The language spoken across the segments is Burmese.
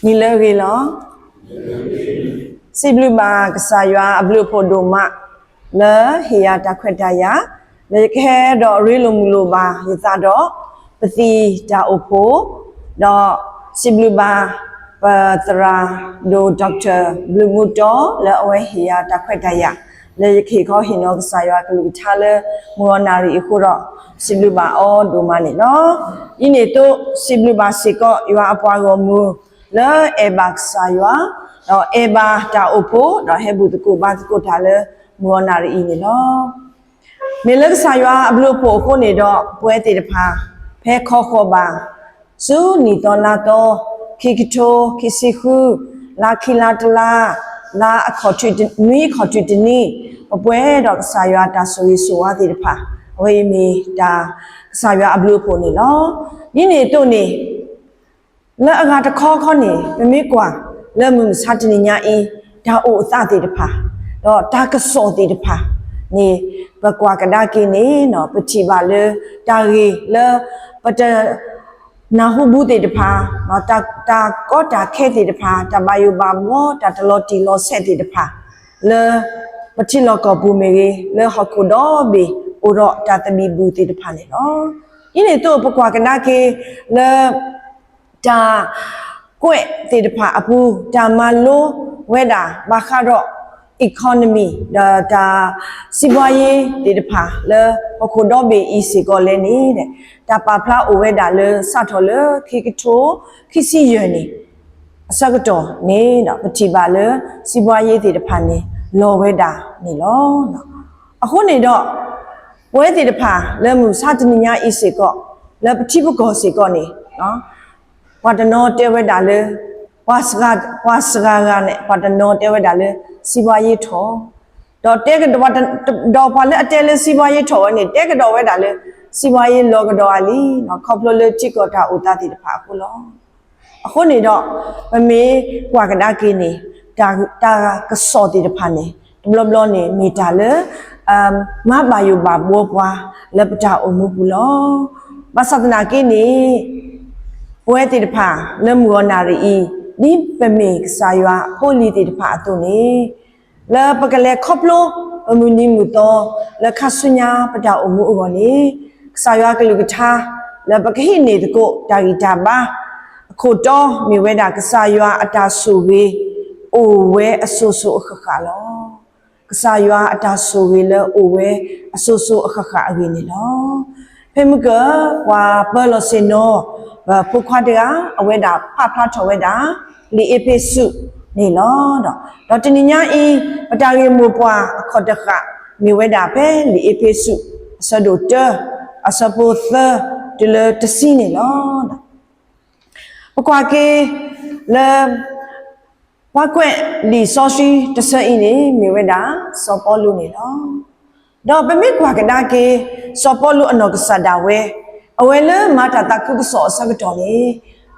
你那个了，是不嘛？个啥呀？不破多嘛？了，黑呀，大块大呀，那个到瑞隆路吧，一咋着？不是大欧破，到是不嘛？tera do doctor blue muto le awe hiya ta khwet ta ya le khi kho hin no sa ya klu tha le mo nari khu ro siblu ba o do ma ni no ini to siblu ba si ko ywa apwa go mu le e ba sa ywa no e ba ta opo no he bu ko ba ko tha le mo nari i ni no ne le sa ywa blue po ko ni do pwe ti da pha phe kho kho ba su ni to la to Kikito, Kisihu, La Kilatala, La Akotri, Kotritini, a bread of Saya da Suisua the Pa, away me da Saya a blue pony, no? Yini Tony. Let a got a call conny, the Mikwa, Lemon Satinia e, da o thati the Pa, or dark salty the Pa, ni, Bakwakadaki ni, no, Petit Valle, Dari, le, but na hu bu de pha no ta ko ta khe de pha ta ba yu ba mo ta lo ti lo set de pha le pati lo ko bu me ge le ho ko do be o ro ta ta mi bu de pha ne no ine to pa kwa kana ke le ta kwe de pha apu ta ma lo we da ba kha ro economy da sibwaye de pha le ho ko do be isi ko le ni de ta pa phla o we da le sa tho le khikitho khisi yue ni asagato ni na pati ba le sibwaye de pha ni lo we da ni lo no akho ni do we de pha le mu sa tni nya isi ko le pati bu ko si ko ni no wa da no te we da le wa saga ga ne wa da no te we da le sibwaye tho do te ke do pa le ate le sibwaye tho ni te ke do we da le sibwaye lo ke do ali no khop lo le chi ko ta uta ti pha ko lo akho ni do ba me kwa ka da ki ni ta ka so ti pha ni blo ni mi ta le ma ba yu ba bo bwa le pta o mu bu lo ba sadana ki ni we ti pha le mu na ri i ni pe me sa ywa holy ti pha tu ni le pa ka le khop lo mu ni mu to le kha sunya pta o mu o ni sa ywa ka lu ka tha le pa ka hi ni de ko ta gi ta ba ko to mi we da ka sa ywa ata su we o we aso so kha kha lo ka sa ywa ata su we le o we aso so kha kha a gi ni lo pe mu ka wa pa lo se no ba phu khwa de a we da pha pha tho we da li e pe su ni lo do tini nya i pata ge mo pwa kho de kha mi we da pe li e pe su sa do te asa po the de le te si ni lo do kwa ke le wa kwe li so shi te sa i ni mi we da so po lu ni lo do pe mi kwa ka da ke so po lu ano ka sa da we awe le ma ta ta ku so sa ka to ni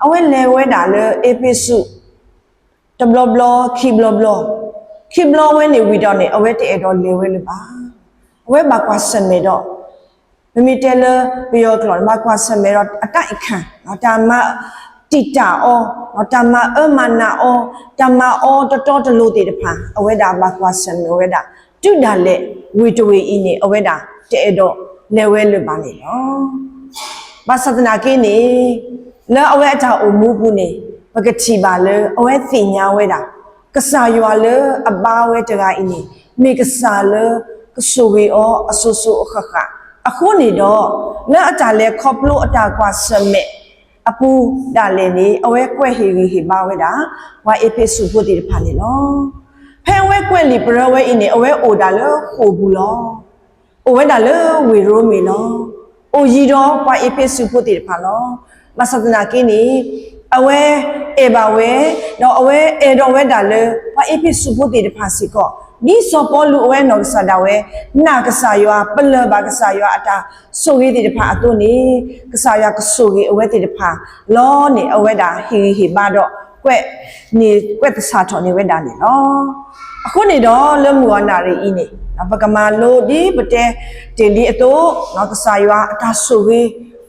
awe le we da le e pe su ta blo ki blo we ni wi do ni awe te e do le we le ba awe ba kwa san me do mi te le pi yo klo ma kwa san me do atai khan ta ma ti ta o ta ma e ma na o ta ma o to lo ti de pha awe da ba kwa san me we da tu da le wi to we i ni awe da te e do le we le ba ni lo ba sadana ke ni le awe ta o mu bu ni ba ka chi ba le awe ti nya we da ka sa ywa le a ba we ta ga i ni mi ka sa le ka so we o aso so kha kha akho ni do le a ta le khop lo ata kwa sa me apu da le ni awe kwe hi ba we da wa e pe su pu ti de pha ni lo phe we kwe li pro we i ni awe o da le ho bu lo o we da le we ro me lo o yi do wa e pe su pu ti de pha lo ma sa na ki ni awe e ba we no awe e do we da le wa e pe su pu ti de pha si ko ni sopolu awe no sadawe na kasaywa pele ba kasaywa ata soge ti depha atu ni kasaywa kasoge awe ti depha lo ni awe da hi ba do kwet ni kwet sa tho ni we da ni no akhu ni do le mu na ri i ni pakama lo di pate daily ato no kasaywa ata soge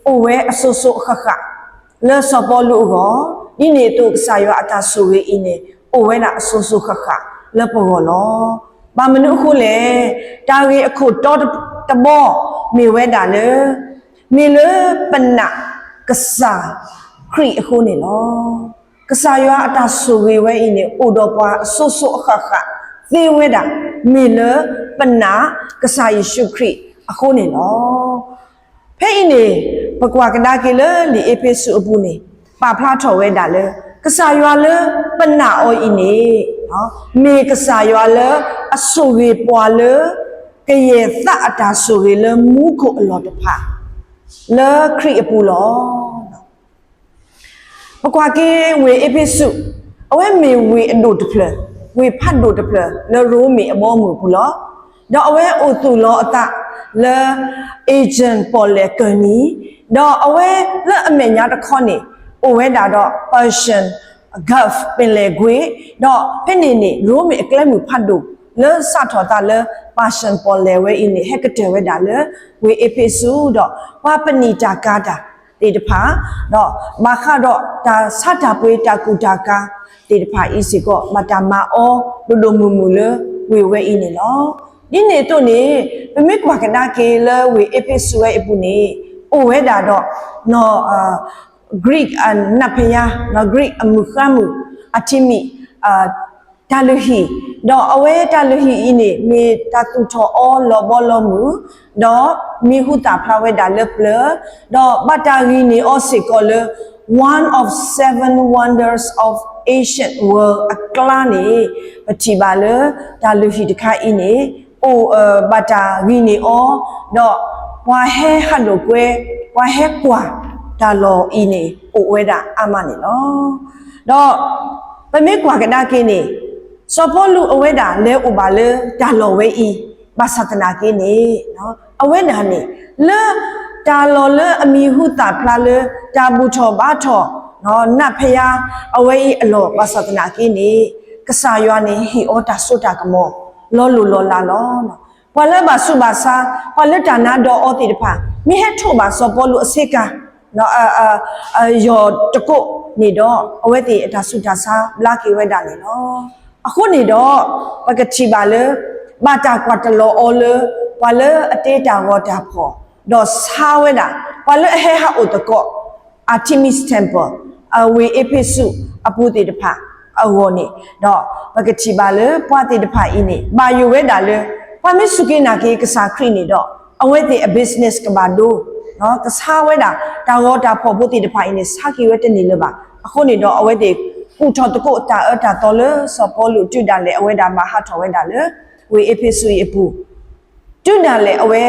awe asoso khakha le sopolu go ni ni to kasaywa ata soge i ni awe na asoso khakha le po lo ba manu khu le ta ri akhu to ta bo mi we da le mi le panna kasa kri akhu ni lo kasa yo ata su we we i ni o do pwa so so kha kha thi we da mi le panna kasa Yesu kri akhu ni lo phe i ni pakwa kada ke le li epesu abu ni pa phla tho we da le kasa yo le panna o i ni me kasaywa le asoge pwa le kaye tha ata soge le mu ko alo de pha le kri apu lo pakwa ke we episu awe me we ado de phle we phat do de phle le ro me abo mu pu lo do awe o tu lo ata le agent pol le kani do awe le ame nya de kho ni o we da do Persian gulf ပင်လယ်ကွေ့တော့ဖက်နေနေရိုးမီအကလမှုဖတ်တို့လဲစထော်တာလဲပါရှင်ပေါ်လဲဝဲအင်းဟက်ကတဲ့ဝဲတာလဲဝေအဖေစုတော့ဝါပနီတာကာတာတေတဖာတော့မခတော့ဒါစတာပွေးတာကူတာကာတေတဖာအီစီကောမတာမအောဒဒမူမူလဲဝေဝဲအင်းနော်ဒီနေတော့နေပမေကွာကနာကေလဲဝေအဖေစုဝဲအပူနေအိုဝဲတာတော့နော်Greek and Napaya no Greek amukamu atimi taluhi do awe taluhi ini mi tatu tho all lobolomu do mi huta phlawe da leple do batagi ni osikole one of 7 wonders of ancient world aklani patibale taluhi dikha ini o batagi ni o do wa he halo kwe wa he kwa ta lo i ni o we da ama ni lo do pa me kwa ka da ke ni so pho lu o we da le o ba le ta lo we i ba satana ke ni no a we da ni le ta lo le ami hu ta phla le ta bu tho ba tho no na phaya a we i a lo ba satana ke ni ka sa yo ni hi o ta so ta ka mo lo lu lo la lo no pa le ba su ba sa pa le ta na do o ti de pha mi he tho ba so pho lu a se ka no yo toko ni do awe ti ata su ta sa bla ki we da ni no akhu ni do pakati ba le ba ta kwa ta lo o le wa le ate ta wo ta pho do sa we da wa le he ha o toko Artemis temple awe episu apu ti de pha awo ni do pakati ba le pwa ti de pha i ni ba yu we da le pwa mi su ki na ki ka sa khri ni do awe ti a business ka ba do no ka sa we da ta wo ta pho bu ti de pha ini sa ki we te ni le ba akho ni do awe te ku tho to ko ta ta to le so po lu tu da le awe da ma ha tho we da le we episu i pu tu da le awe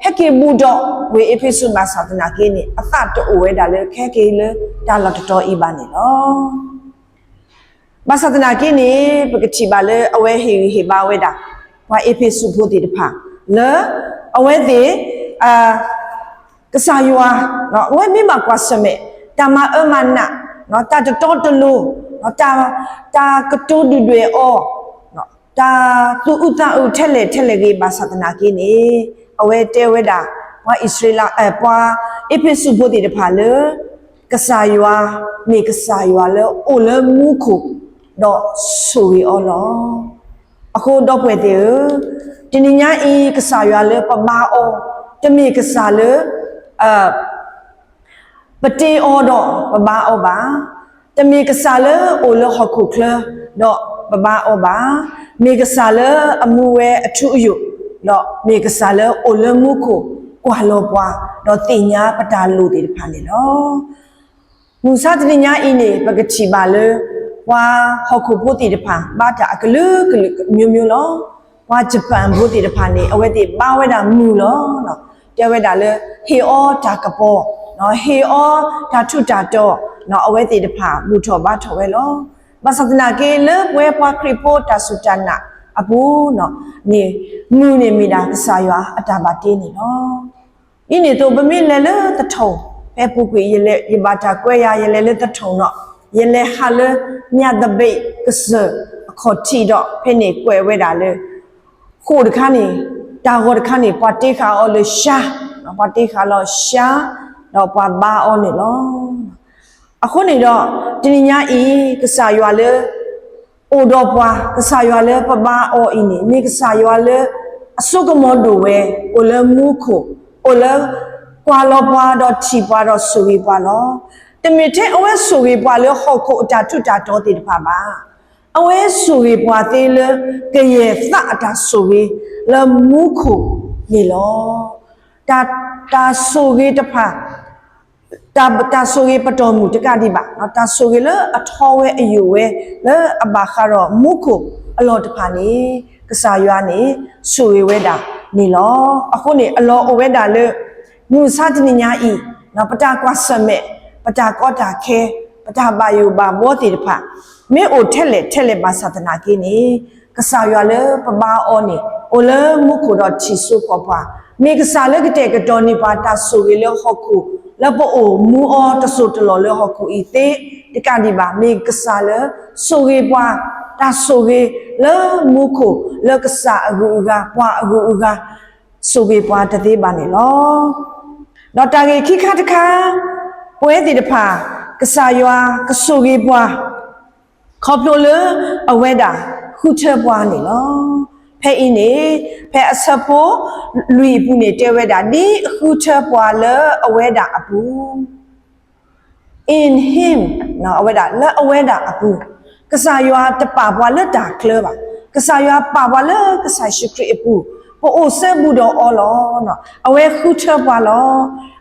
he ki bu do we episu ma sa na ke ni a ta to we da le khe ke le da la to i ba ni lo ba sa na ke ni pa ka chi ba le awe he ba we da wa episu bu ti de pha le awe te kasaywa no we mi ma kwa sme ta ma mana no ta to to lu no ta ka to du dwe o no ta tu uta u thele ge ba satana ki ni awe te we da wa israel pwa episu bo ti de pha le kasaywa mi kasaywa le o le mu khu do su wi o lo akho do pwe te tin nya i kasaywa le pa ma o te mi kasa leปฏิโอดอบะบาโอบาตะมีกะซาเลโอเลฮอคุคลดอบะบาโอบามีกะซาเลอมูเวอทุยุดอมีกะซาเลโอเลมุคุกวาโลปวาดอติญาปตาลูติพานี่ดอมูซาติญาอีนี่ปะกะชิบาเลวาฮอคุโพติพาบาตะอะกะลุกลุမျိုးမျိုးလောဝါဂျပန်ဘုတိတဖာနေအဝဲတိပါဝဲတာမူလောနော်တဲဝဲတာလေဟေအောတာကပေါ်နော်ဟေအောတာထုတာတော့နော်အဝဲတိတဖာမူထောဘာထောဝဲလောဘာသဒနာကေလေဝဲပွားခရိပိုတာစုတနာ အပူနော်နေငူနေမိတာကစားရွာအတာပါတင်းနေနော်ဤနေတော့ဗမေလဲလဲတထုံပဲပုကွေရလဲရပါတာကွဲရရလဲလဲတထုံနော်ရလဲဟာလဲမြတ်တပိတ်ကစခေါ်တီတော့ဖိနေကွယ်ဝဲတာလဲခိုတခါနေတာဟောတခါနေပတိခါအော်လဲရှာနော်ပတိခါလောရှာတော့ပါဘာအော်နေလောအခုနေတော့တင်ညာဤကစားရွာလဲအိုတော့ပွားကစားရွာလဲပပအော်ဤနေကစားရွာလဲအစုကမောဒိုဝဲအိုလဲမူခိုအိုလဲကွာလောပွားတော့ချီပွားတော့ဆူရီပွားလောတမီတဲ့အဝဲဆူရီပွားလဲဟောက်ခိုအတာထွတ်တာတော့တေတပါပါအဝဲဆူရီပွားသေးလဲကရဲ့သအတာဆူရီလဲမူခိုနေလောတာဆူရီတဖာတာဆူရီပတော်မူတကတိပါနော်တာဆူရီလဲအထောဝဲအယူဝဲလဲအဘာခါတော့မူခိုအလောတဖာနေကစားရွာနေဆူရီဝဲတာနေလောအခုနေအလောအဝဲတာလဲညူစာတနေညာဤနော်ပတာကွာဆမဲပတာကောတာခဲပတာဘာယူဘာဘောတိတဖာမေအိုထက်လက်ပါသနာကိနေကစားရွာလဲပဘာအောနေအိုလဲမူခိုတော့ချီဆုကောပါမေကစားလဲကတဲ့ကတော်နေပါတာဆူရီလဲဟောက်ခုလပိုအိုမူအောတဆုတလောလဲဟောက်ခုဤတေတကတိပါမေကစားလဲဆူရီပွားတာဆူရီလဲမူခိုလဲကစားအဂူကပွားအဂူကဆူရီပွားတသေးပါနေလောတော့တာကြီးခိခါတခါပွဲတီတဖာကစားရွာကဆူရီပွားခေါပလိုလဲအဝဲတာခုချပွားနေလောဖဲအင်းနေဖဲအစဖို့လူပူနေတဲဝဲတာဒီခုချပွားလဲအဝဲတာအပူ in him နော်အဝဲတာလဲအဝဲတာအပူကစားရွာတပါပွားလဲတာကလပါကစားရွာပါပွားလဲကစားရှိခရအပူပိုအိုဆဲဘူးတော့အော်လောနော်အဝဲခုချပွားလော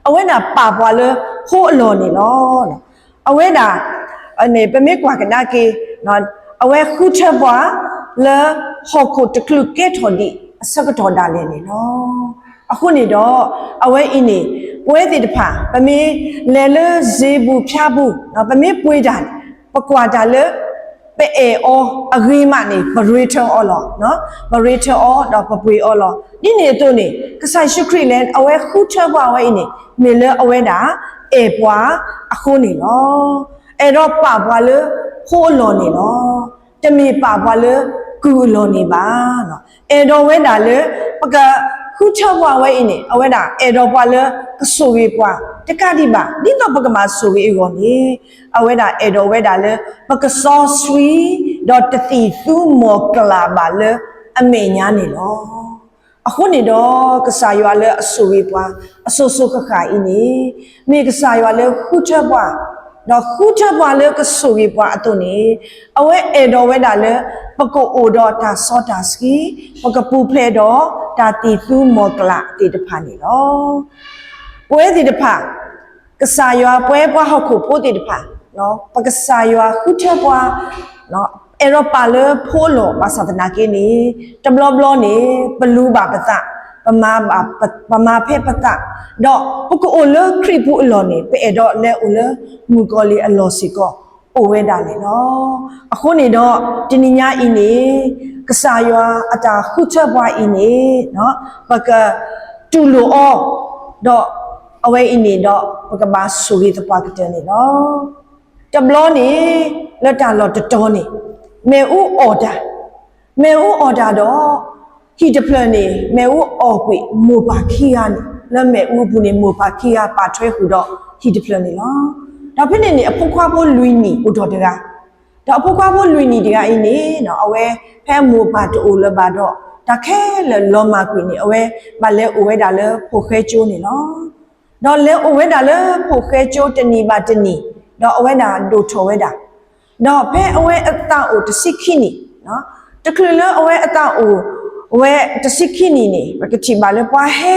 အဝဲတာပါပွားလဲဟိုးအလော်နေလောနော်အဝဲတာအနေပမေကွာကနာကေနော်အဝဲခုချပွားလဲဟောကိုတကလုကဲထော်ဒီအစကတော်ဒါလဲနေနော်အခုနေတော့အဝဲအင်းနေပွဲတီတဖာပမေလဲလဲဇေဘူးဖြားဘူးနော်ပမေပွေးတာပကွာတာလဲပဲအောအဂိမနေဘရီထောအောလောနော်ဘရီထောအောတော့ပပွေအောလောဒီနေတော့နေကဆိုင်ရှုခရီလဲအဝဲခုချပွားဝဲအင်းနေမေလဲအဝဲတာပွားအခုနေလောအဲ့တော့ပါပွားလဲခိုးလောနေလောတမီပါပွားလဲကူလောနေပါနော်အဲ့တော့ဝဲတာလဲပကခုချပွားဝဲအင်းနေအဝဲတာအဲ့တော့ပွားလဲကဆူရီပွားတကတိပါဒီတော့ပကမဆူရီရောနေအဝဲတာအဲ့တော့ဝဲတာလဲပကဆောဆွီတော့တတိသူမောကလာပါလဲအမေညာနေလောအခုနေတော့ကစားရွာလဲအဆူရီပွားအဆူဆူခခအင်းနေမိကစားရွာလဲခုချပွားတော့ခုချပွားလဲကဆူရီပွားအတုနေအဝဲအဲ့တော့ဝဲတာလဲပကုတ်အိုတော့တာစောတာစကီပကပူဖဲတော့တာတီသူမောကလာတီတဖာနေလောပွဲတီတဖာကစားရွာပွဲပွားဟောက်ခုပိုးတီတဖာနော်ပကစားရွာခုချပွားနော်အဲ့တော့ပါလဲဖိုးလောပါသနာကိနေတဘလဘလနေဘလူးပါပသပမာဖဲပသတော့ပကုအိုလခရိပူအလောနေပဲအဲ့တော့လဲအိုလမူကောလီအလောစီကောအိုဝဲတာလေနော်အခုနေတော့တင်ညာအင်းနေကစားရွာအတာခုချက်ပွားအင်းနေနော်ပကတူလိုအောတော့အဝဲအင်းနေတော့ပကဘာဆူရီတပွားကတဲ့နေနော်တဘလောနေလက်တာလော်တတော်နေမေဦးအော်ဒါတော့ဟီတပလနေမေဦးအော်ကွေမိုပါခီယာနေလက်မေဦးဘူးနေမိုပါခီယာပါထွဲဟူတော့ဟီတပလနေလောဒါဖြစ်နေအဖို့ခွားဖို့လွီနီဦးတော်တကားဒါအဖို့ခွားဖို့လွီနီတကားအင်းနေနော်အဝဲဖဲမိုပါတိုးလပါတော့တခဲလောမာကွေနေအဝဲမလဲအဝဲဒါလဲဖို့ခဲကျိုးနေနော်တော့လဲအဝဲဒါလဲဖို့ခဲကျိုးတနီပါတနီတော့အဝဲဒါဒိုထော်ဝဲဒါတော့ဖဲအဝဲအတောက်တစိခိနီနော်တကလအဝဲအတောက်ဝဲတစိခိနီနေပကတိပါလဲပွားဟဲ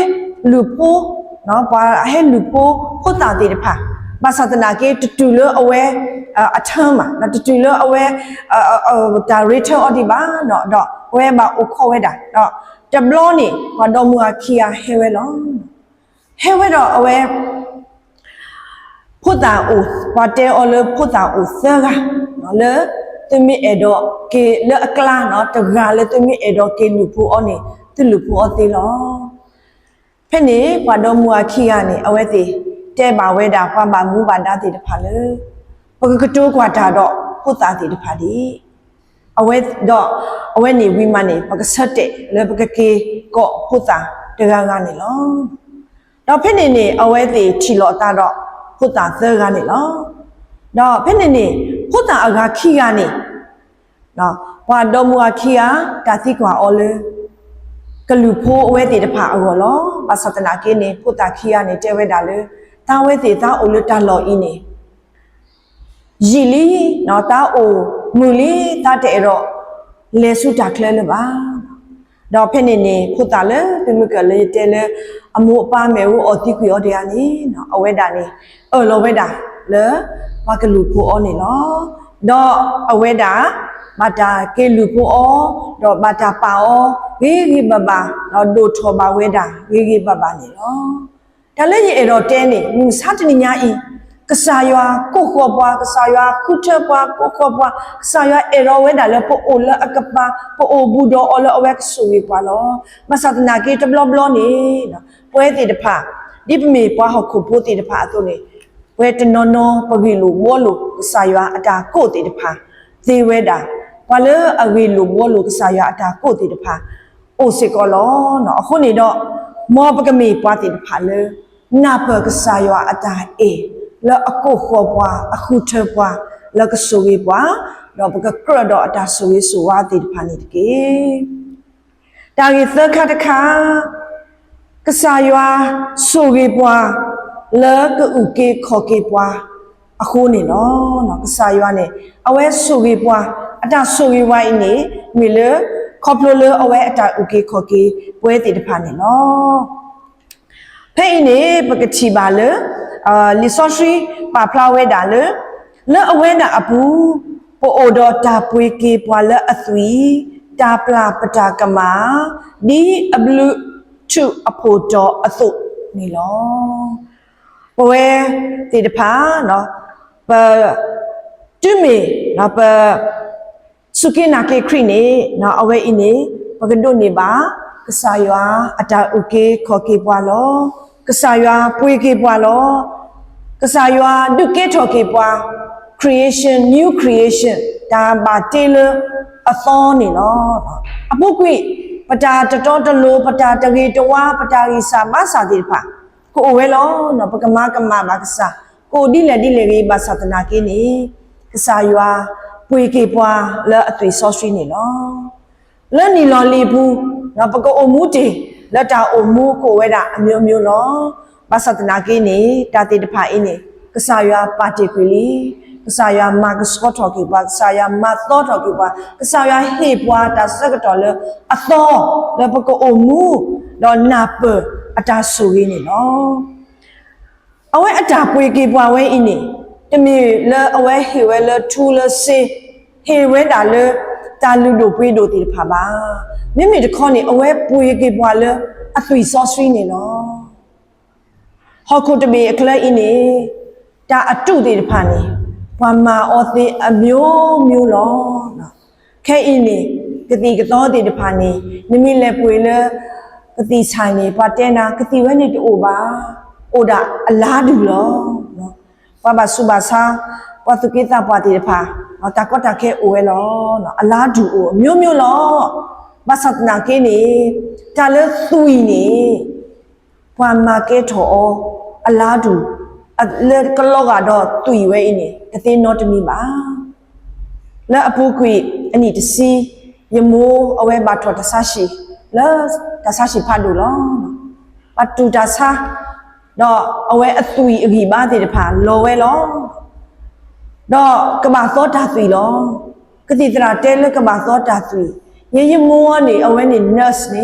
လူပိုးနော်ပွားဟဲလူပိုးဖို့တာတေတဖာဘာသာတနာကေတူလအဝဲအထမ်းမှာနော်တူလအဝဲဒါရီထော်အဒီပါနော်တော့ဝဲမှာအိုခေါ်ဝဲတာတော့တဘလောနေဘာတော့မူအခီယာဟဲဝဲလောဟဲဝဲတော့အဝဲဖို့တာအိုဘာတဲအော်လဖို့တာအိုဆာကနော်လေ သူမိအဲ့တော့ကေလဲအကလာနော်တကလဲသူမိအဲ့တော့ကေလူဖူအောနေသူလူဖူအောသေးလောဖဲ့နေဘာတော့မူအခီကနေအဝဲသေးတဲပါဝဲတာဖွာပါမူပါတာသေးတဖာလေပကကတိုးကွာတာတော့ဟုတ်သားသေးတဖာဒီအဝဲတော့အဝဲနေဝိမနေပကဆက်တဲ့လဲပကကေကော့ဟုတ်သားတကကနေလောတော့ဖဲ့နေအဝဲသေးချီလောတာတော့ဟုတ်သားသဲကနေလောတော့ဖဲ့နေဟုတ်သားအကခီကနေနော်ဘာတော့မူအခီယာတာတိကွာအော်လေကလူဖိုးအဝဲသေးတဖာအော်လောဘာသတနာကေနေဟုတ်သားခီယာနေတဲဝဲတာလေတာဝဲသေးတာအိုလတာလော်အင်းနေရီလီနော်တာအိုမူလီတာတဲ့တော့လေစုတာကလဲလေပါတော့ဖဲ့နေဖို့တာလေပြမကလေးတဲလေအမိုးအပါမဲဦးအော်တိကွေော်တရားနေနော်အဝဲတာနေလောဝဲတာလေဘာကလူဖိုးအော်နေနော်တော့အဝဲတာဘာတာကေလူဖိုးအော်တော့ဘာတာပါအော်ဂေဂေဘဘာတော့ဒိုထောပါဝဲတာဂေဂေဘဘာနေနော်ဒါလည်းရေတော့တဲနေမူစားတနေညာဤကစားရွာကိုခေါ်ပွားကစားရွာခုထပွားကိုခေါ်ပွားကစားရွာအေရောဝဲတာလည်းပိုအိုလအကပါပိုအိုဘူဒောအော်လအဝဲကဆူဝေပွားလောမဆတ်နာကေတဘလဘလနေနော်ပွဲတေတဖာဒီပမေပွားဟခုပိုးတေတဖာအတုနေပွဲတနော်နော်ပဂီလူဝေါ်လူကစားရွာအတာကိုတေတဖာသေဝဲတာဘာလဲအဝေလူဝေါ်လူကစားရွာအတာကိုတေတဖာအိုစေကောလောနော်အခုနေတော့မောပကမေပွားတေတဖာလေနာပကစားရွာအတာအေလောအကုခေါ်ပွားအခုထပွားလောကဆူဝေပွားတော့ပကကရတော့အတာဆူဝေဆူဝါတေတဖာနေတကေတာဂေသခတခါကစားရွာဆူဝေပွားလောကဥကေခေါ်ကေပွားအခုနေနော်ကစားရွာနေအဝဲဆူဝေပွားအတာဆူဝေဝိုင်းနေမီလေခေါပလိုလေအဝဲအတာဥကေခေါ်ကေပွဲတေတဖာနေနော်ဖဲ့နေပကချီပါလေလီဆိုရှီပါဖလာဝဲတာလေလဲအဝဲတာအပူပိုအိုတော်တာပွေကေပွာလဲအသွီတာပလာပတာကမာဒီအဘလူချူအဖို့တော်အသုနေလောပွဲတေတဖာနော်ပတူမီနော်ပစုကိနာကေခရီနေနော်အဝဲအင်းနေပကဒုန်နေပါကစားရွာအတာဥကေခေါ်ကေပွာလောကစားရွာပွေကေပွာလောကစားရွာဒုကေထော်ကေပွာ creation new creation ဒါပါတေလအသောနေနော်အပုတ်ကွိပတာတတော်တလို့ပတာတကေတဝါပတာရီစာမစာတိဖာကိုဝဲလောနော်ပကမကမဘာကစားကိုဒီလေကြီးဘာသတနာကေနေကစားရွာပွေကေပွာလဲအသွေဆော့စထရီနေလောလဲနီလော်လီဘူးနော်ပကအုံမူတီလက်တာအုံမူကိုဝဲတာအမျိုးမျိုးလောဘာသတနာကေနေတာတေတဖာအင်းနေကစားရွာပါတီကွေလီကစားရွာမာကစကောထော်ကေပွာကစားရွာမသောထော်ကေပွာကစားရွာဟေပွာတာစကတော်လဲအသောလဲပကအုံမူတော့နာပအတာဆူရင်းနေနော်အဝဲအတာပွေကေပွာဝဲအင်းနေတမီလဲအဝဲဟေဝဲလဲထူလဲစေဟေဝဲတာလဲတာလူတို့ပွေးတို့တေတဖာပါမိမိတခေါနေအဝဲပွေကေပွာလဲအသွီဆော့စထရီနေနော်ဟောခုတမီအခလဲအင်းနေတာအတုတေတဖာနေဝါမာအောသေးအမျိုးမျိုးလောနော်ခဲအင်းနေကတိကတော့တေတဖာနေမိမိလဲပွေလဲကတိဆိုင်နေပါတဲနာကတိဝဲနေတူပါအိုဒါအလားတူလောနော်ဘာစုဘာစာပတ်သူကိတာပါတေတဖာနော်တာကောတာခဲအိုဝဲလောနော်အလားတူအိုမျိုးမျိုးလောဘာသတ်နာကေနေတာလဲသူီနေပွာမာကေထောအလားတူလဲကလောကတော့သူီဝဲအင်းနေတသိနော်တမီပါလဲအပူကွေအနီတစီယမိုးအဝဲဘာထောတဆရှိလဲတဆရှိဖတ်လို့လောပတ်တူတဆာတော့အဝဲအသွီအကြီးပါတဲ့တဖာလော်ဝဲလောတော့ကဘာသောတာသွီလောကတိတရာတဲလကဘာသောတာသွီရမိုးကနေအဝဲနေ nurse နေ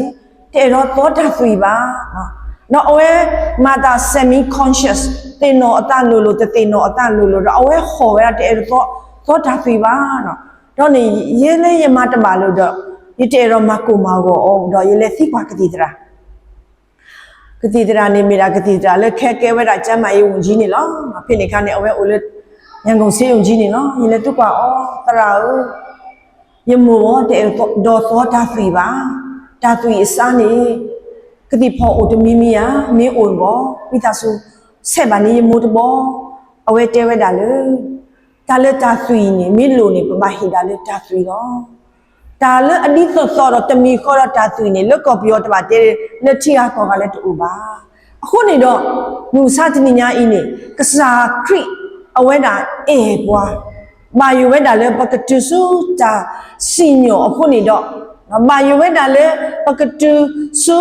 တဲ့တော့သောတာသွီပါနော်အဝဲမာတာ semi conscious တင်တော့အတလို့လို့တင်တော့အတလို့လို့တော့အဝဲခေါ်ရတဲ့တော့သောတာသွီပါနော်တော့နေရေးလေးရမတပါလို့တော့ရတဲ့တော့မကူမောတော့တော့ရေးလေးသိပါကတိတရာကတိတရာနေမိတာကတိတရာလဲခဲဝဲတာကျမ်းမာရေးဝင်ကြီးနေလောမဖြစ်နေခါနေအဝဲအိုလက် ညံကုန်စေးုံကြီးနေနော်ညီလက်တုကွာဩတရာဦးယမောတဲ့ဒေါ်သောတာဖီပါတာသူအစားနေကတိဖောအိုတမီမီယာမင်းအိုဘောမိသားစုဆက်ပါနေယမိုးတဘောအဝဲတဲဝဲတာလေတာလေတာသူနေမင်းလိုနေပမဟိတာလေတာသူတော့တာလေအဒီသောတော့တမီခေါ်တော့တာသူနေလွတ်ကော်ပြောတပါတဲလက်ချီအားခေါ်ကလည်းတူပါအခုနေတော့လူစားတညာအင်းနေကစားခရစ်အဝဲတာအေပွားမာယူဝဲတာလေပကတူစုတာစင်ညောအခုနေတော့မာယူဝဲတာလေပကတူစု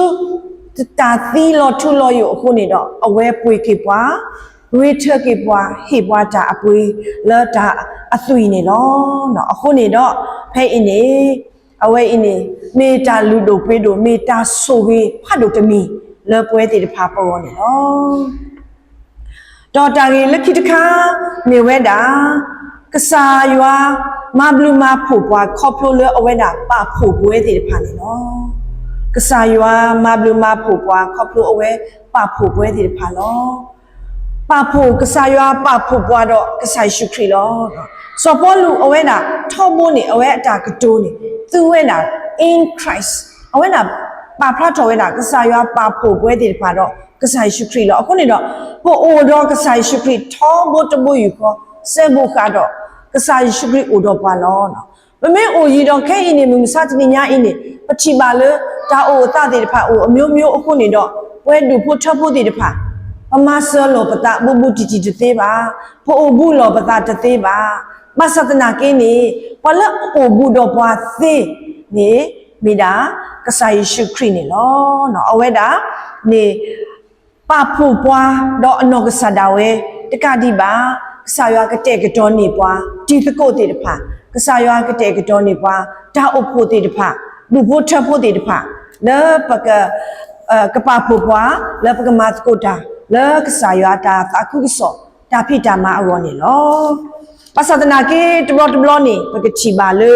တာသီလောထူလောယူအခုနေတော့အဝဲပွေခေပွားဝေထကေပွားဟေပွားတာအပွေလောတာအသွီနေလောနော်အခုနေတော့ဖဲအင်းနေအဝဲအင်းနေမေတာလူတို့ပေးတို့မေတာဆိုပြီးဖတ်တို့တမီလောပွဲတေတဖာပေါ်နေလောတော်တာကြီးလက်ခိတခါနေဝဲတာကစားရွာမဘလူမဖို့ပွားခေါပလိုလအဝဲတာပဖို့ပွဲတေတဖာနေလောကစားရွာမဘလူမဖို့ပွားခေါပလိုအဝဲပဖို့ပွဲတေတဖာလောပဖို့ကစားရွာပဖို့ပွားတော့ကစားရှုခရီလောစောပေါ်လူအဝဲတာထောက်မိုးနေအဝဲအတာကတိုးနေသူဝဲတာ in Christ အဝဲတာပါဖတ်တော်ဝဲတာကစားရွာပဖို့ပွဲတေတဖာတော့ကစားရှုခရီလောအခုနေတော့ပိုအိုတော့ကစားရှုခရီထောဘတ်တဘူယူခေါ်စေဘုခါတော့ကစားရှုခရီအိုတော့ပါလောနော်မမေအိုကြီးတော့ခဲအင်းနေမစတနေညာအင်းနေပချိပါလေတာအိုတတဲ့တဖာအိုအမျိုးမျိုးအခုနေတော့ပွဲတူဖို့ထဖို့တဲ့တဖာအမဆလောပတာဘူဘူတီတီတသေးပါဖို့အိုဘူးလောပတာတသေးပါမဆတနာကင်းနေပလအိုဘူးတော့ပွားသေးနေမိတာကစားရှုခရီနေလောနော်အဝဲတာနေပဖို့ပွားတော့အနောကစားတာဝဲတကတိပါကစားရွာကတဲ့ကတော်နေပွားဒီတကုတ်တဲ့တဖာကစားရွာကတဲ့ကတော်နေပွားဒါအုပ်ဖို့တဲ့တဖာလူဖို့ထဖို့တဲ့တဖာလဲပကပဖို့ပွားလဲပကမတ်ကိုတာလဲကစားရွာတာတခုစောတာဖိတာမအဝေါ်နေလောပသဒနာကေတဘလနေပကချီပါလေ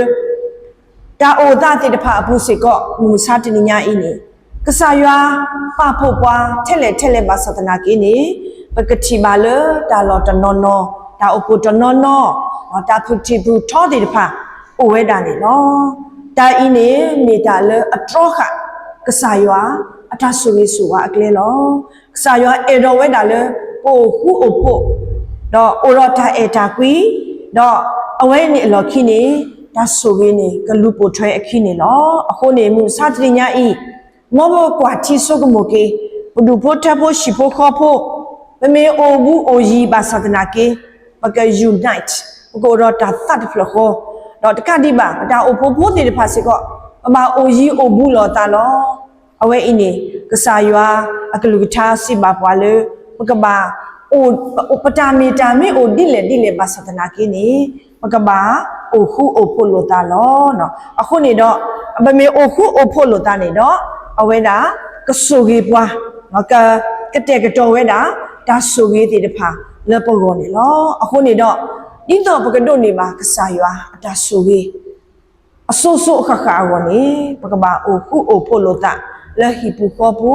တာအိုတာတဲ့တဖာအပူစေကောမူစားတနိညာအင်းနေကစားရွာပဖို့ပွားထဲလေပါသဒနာကေနေပကတိပါလေတာလောတနောနောတာအပုတနောနောတာဖုတိဘူးထောတဲ့တဖာအိုဝဲတာနေလောတာအင်းနေမိတာလေအထရောခကစားရွာအထဆူရေးဆူဝါအကလေးလောကစားရွာအေတော်ဝဲတာလေပိုခုအဖို့တော့အိုရတာအေတာကွီတော့အဝဲနေအလော်ခိနေဒါဆိုရင်းနေကလူပိုထွဲအခင်းနေလောအခုနေမှုစတရိညာဤမောဘကွာတီဆုကမိုကေဘဒုဖို့ထဖို့ရှိဖို့ခေါ်ဖို့မမေအိုဘူးအိုကြီးပါသဒနာကေပက unite ကိုတော့တာသတ်ဖလခေါ်တော့တကတိပါဒါအိုဖို့ဖို့တေဖာစေကောအမအိုကြီးအိုဘူးလောတာလောအဝဲအင်းနေကစားရွာအကလူကထားစီပါပွားလေပကဘာအိုပတာမီတာမေအိုဒီလေပါသဒနာကေနေပကဘာအိုခုအိုဖို့လောတာလောနော်အခုနေတော့အမေအိုခုအိုဖို့လောတာနေတော့အဝဲတာကဆူကြီးပွားနော်ကတဲ့ကတော်ဝဲတာဒါဆိုရေးတဲ့တဖာလေပေါ်ကောနေလောအခုနေတော့ဒီတော့ပကဒုနေမှာကစားရွာဒါဆိုရေးအဆူဆူခခါဝနေပကဘာအိုခုအိုဖို့လောတာလေဟီပူခေါ်ပူ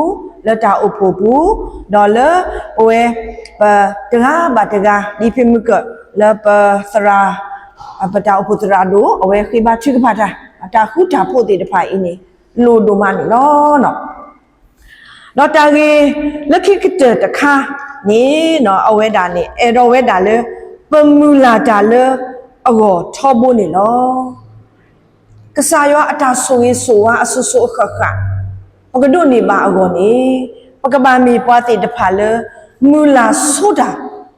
လေတာအိုဖို့ပူဒေါ်လာဝဲပတကားဘာတကားဒီဖိမကလေပသရာပတာအိုဖို့သရာဒိုအဝဲခိဘာချိကဖာတာတာခုတာဖို့တဲ့တဖာအင်းနေလိုဒိုမနေလောနော်တော့တာကြီးလက်ခိကတဲ့တခါနေနော်အဝဲတာနေအဲ့တော့ဝဲတာလေပမူလာတာလေအောထောဖို့နေလောကစားရောအတာဆိုရေးဆိုဝါအဆူဆူခခပကဒုနေပါအောနေပကဘာမီပွားတဲ့တဖာလေမူလာဆိုတာ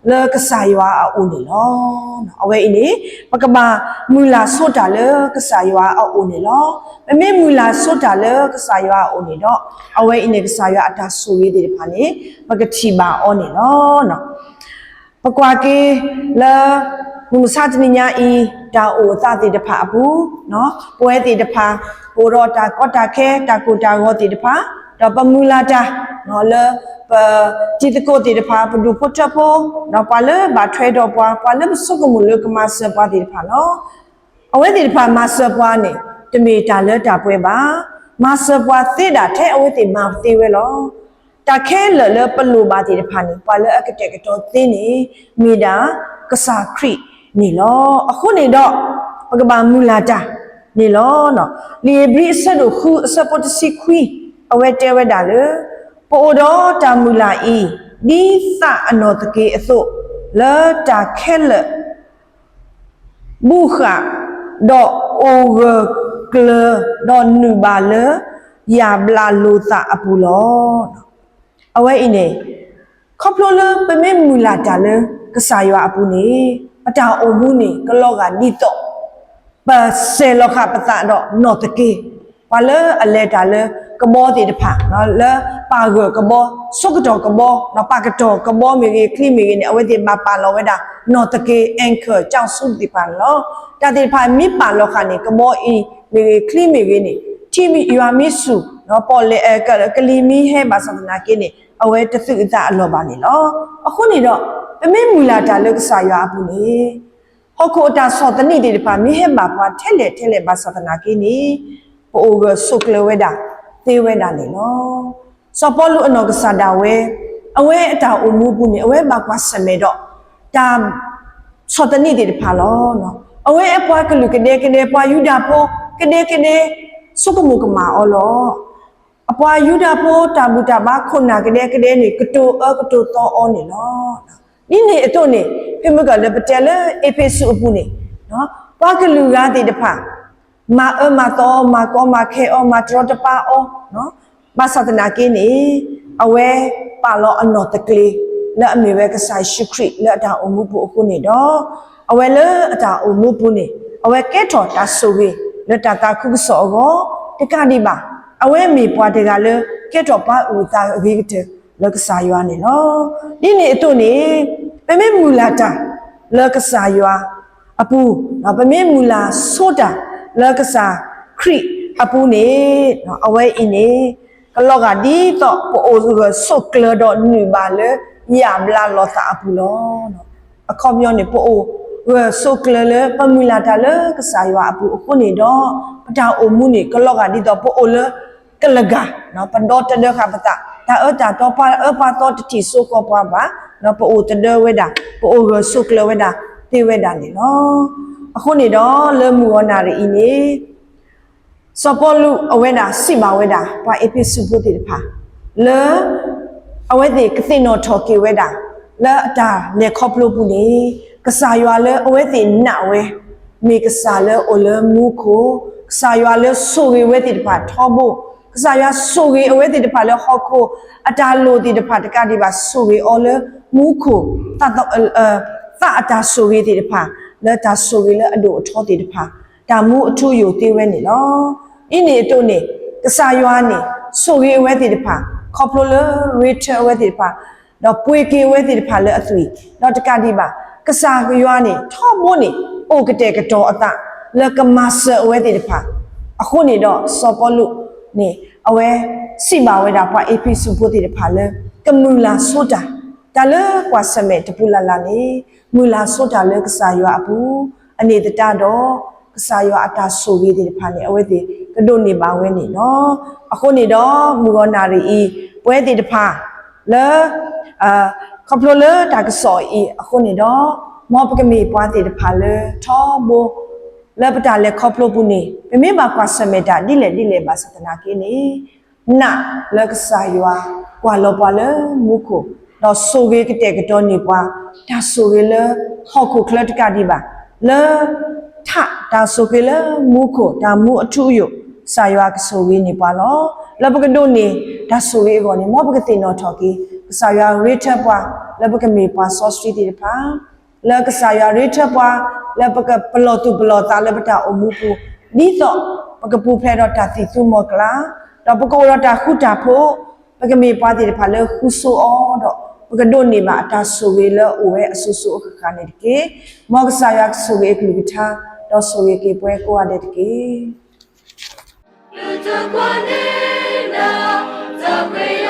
လေကစားရွာအိုနေလောနော်အဝဲအင်းနေပကဘာမူလာဆိုတာလေကစားရွာအိုနေလောမမေမူလာဆိုတာလေကစားရွာအိုနေတော့အဝဲအင်းနေကစားရွာအတာဆူရေးတဲ့ဖာနေပကတိပါအောနေလောနော်ပကွာကေလေမူစာတနိညာဤတာအိုသတဲ့တဖာအပူနော်ပွဲတဲ့တဖာပိုတော့တာကောတာခဲတာကိုတာဟောတဲ့တဖာတော့ပမူလာတာနော်လေပจิตကိုတဲ့တဖာပဒုဖို့ထဖို့နော်ပါလေဘာထွဲတော့ပွားပါလေစုကမူလကမဆပွားတဲ့တဖာနော်အဝဲတဲ့တဖာမဆပွားနေတမေတာလေတာပွဲပါမဆပွားသေးတာထဲအဝဲတဲ့မသေးဝဲလောတာခဲလေပလူပါတဲ့တဖာနေပါလေအကတဲ့ကတော့သင်းနေမိတာ ကစားခရီနေလောအခုနေတော့ပကဘာမူလာတာနေလောနော်လီဘရီဆဒခုစပတ်စီခွီအဝဲတဲဝဲတာလေပိုတော့တာမူလာဤဒီသအနောတကေအစို့လာတာခဲလဘူခါဒေါ်အိုဂကလဒေါ်နူဘာလယာဘလာလိုသာအပူလောအဝဲအင်းနေခေါပလိုလပမေမူလာတာလေကစားရွာအပူနေအတာအိုမှုနေကလောကနီတော့ပါဆေလောခပတာတော့နော့တကေဘာလဲအလဲတာလဲကဘောတီတဖာနော်လဲပါဂကဘောစုကတော်ကဘောနော်ပါကတော်ကဘောမီကလီမီနေအဝဲတီမပါလောဝဲတာနော့တကေအန်ကာကြောင့်စုတီပါနော်တာတီဖာမိပါလောခနေကဘောအီမီကလီမီနေတီမီယူအမီစုနော်ပေါ်လေကလီမီဟဲဘာသနာကိနေအဝဲတသုအတာအလောပါနေနော်အခုနေတော့ပမေမူလာတာလုကစားရွာအပူနေဟုတ်ကိုတာစောတနိတေတပါမိဟဲမှာပွားထဲလေဘာသနာကိနေပိုဂဆုကလဝဲတာသေဝဲတာနေနော်စောပေါ်လူအနောကစားတာဝဲအဝဲအတာအမှုဘူးနေအဝဲမှာကွာစမဲတော့တာစောတနိတေတပါလောနော်အဝဲအပွားကလူကနေပွားယူတာပိုကနေစုကမှုကမာအော်လောအပွားယူတာပိုတာဘူတာဘာခုနာကနေနေကတိုတော့အော်နေလောဒီနေအတော့နေဖေမကလည်းပတယ်လေအဖေစုအပူနေနော်ပွားကလူကားတေတဖာမတော့မကောမခဲအောမတရတပါအောနော်မသဒနာကင်းနေအဝဲပါလောအနော်တကလေးလက်အမေပဲကဆိုင်ရှိခရီလက်အတာအမှုပူအခုနေတော့အဝဲလေအတာအမှုပူနေအဝဲကဲတော်တာဆိုပြီးလက်တာကခုစောကောတကတိပါအဝဲမေပွားတကလည်းကဲတော်ပါဦးတာဝိကတဲ့လက်ကစားရွာနေနော်ဒီနေအတော့နေပမေမူလာတာလက်ကစားရွာအပူနော်ပမေမူလာဆိုတာလက်ကစားခရီအပူနေနော်အဝဲအင်းနေကလောကဒီတော့ပိုအိုစုကဆုတ်ကလတော့နူပါလေညာမလာလောတာအပူလောနော်အခေါမျောနေပိုအိုဆုတ်ကလလေပမူလာတာလေကစားရွာအပူအခုနေတော့ပတာအိုမှုနေကလောကဒီတော့ပိုအိုလေကလကနော်ပန်တော့တဲ့ခါပတာတာတာတော့ပါတော့တီဆုကောပါပါနော်ပိုအိုတဲ့ဝဲတာပိုအိုဆုတ်ကလဝဲတာတေဝဲတာနေနော်အခုနေတော့လေမူဝနာရီနေစောပေါ်လူအဝဲတာစိမဝဲတာဘာအပိစုဖို့တေဖာလေအဝဲတေကသိနော်ထော်ကေဝဲတာလေအတာလေခေါပလို့ဘူးနေကစားရွာလေအဝဲတေနဝဲမိကစားလေအိုလေမူခိုကစားရွာလေဆိုဝဲတေတဖာထောဖို့ကစားရွာဆိုဝဲအဝဲတေတဖာလေဟောခိုအတာလိုတေတဖာတကတိပါဆိုဝဲအော်လေမူခိုတတော့သအတာဆိုဝဲတေတဖာလေတာဆိုဝဲလေအဒိုအထောတေတဖာတာမူအထူယူတေဝဲနေနော်အင်းနေတော့နေကစားရွာနေဆိုရဲဝဲတေတဖာခေါပလိုလရီချဝဲတေတဖာတော့ပွေကေဝဲတေတဖာလေအသွေတော့တကတိပါကစားရွာနေထောမိုးနေအိုကတဲ့ကတော်အတလကမဆဝဲတေတဖာအခုနေတော့စောပေါ်လူနေအဝဲစီမဝဲတာပွားအေပီစုဖို့တေတဖာလေကမူလာဆိုတာတလေကွာစမဲတပူလာလာနေမူလာဆိုတာလေကစားရွာအပူအနေတတတော့ကစားရွာအတာဆိုပြီးတေတဖာနေအဝဲတေကဒိုနေပါဝဲနေနော်အခုနေတော့မူရောနာရီပွဲတေတဖာလေခေါပလိုလေတာကစောဤအခုနေတော့မောပကမေပွားတေတဖာလေထောဘောလေပတာလေခေါပလိုပူနေပမေပါကွာစမေတာဒီလေပါစတနာကိနေနာလေကစားရွာကွာလောပွားလေမူခုတော့ဆိုဝေကတဲ့ကတော့နေပွားဒါဆိုဝေလေဟောက်ခုခလတ်ကဒီပါလေထဒါဆိုကေလေမူခိုဒါမူအထူးယစာရွာကဆိုဝေးနေပါလောလဘကဒိုနေဒါဆိုဝေးကောနေမောဘကတင်တော့ထော်ကီစာရွာရီထပွားလဘကမေပွားဆော့စထရီတီတဖာလကစာရွာရီထပွားလဘကပလောတူပလောတာလဘတာအမှုပူဒီတော့ဘကပူဖဲတော့တာတီသူမောကလာတော့ဘကောရတာခုတာဖို့ဘကမေပွားတီတဖာလခုဆိုအောတော့ဘကဒိုနေမှာအတာဆိုဝေးလအိုဝဲအဆူဆူအခခနေတကေမောကစာရွာဆိုဝေးကလူကထားတော့ဆိုရကေပွဲကိုရတဲ့တကေလူတကွာနေတာသဝေယ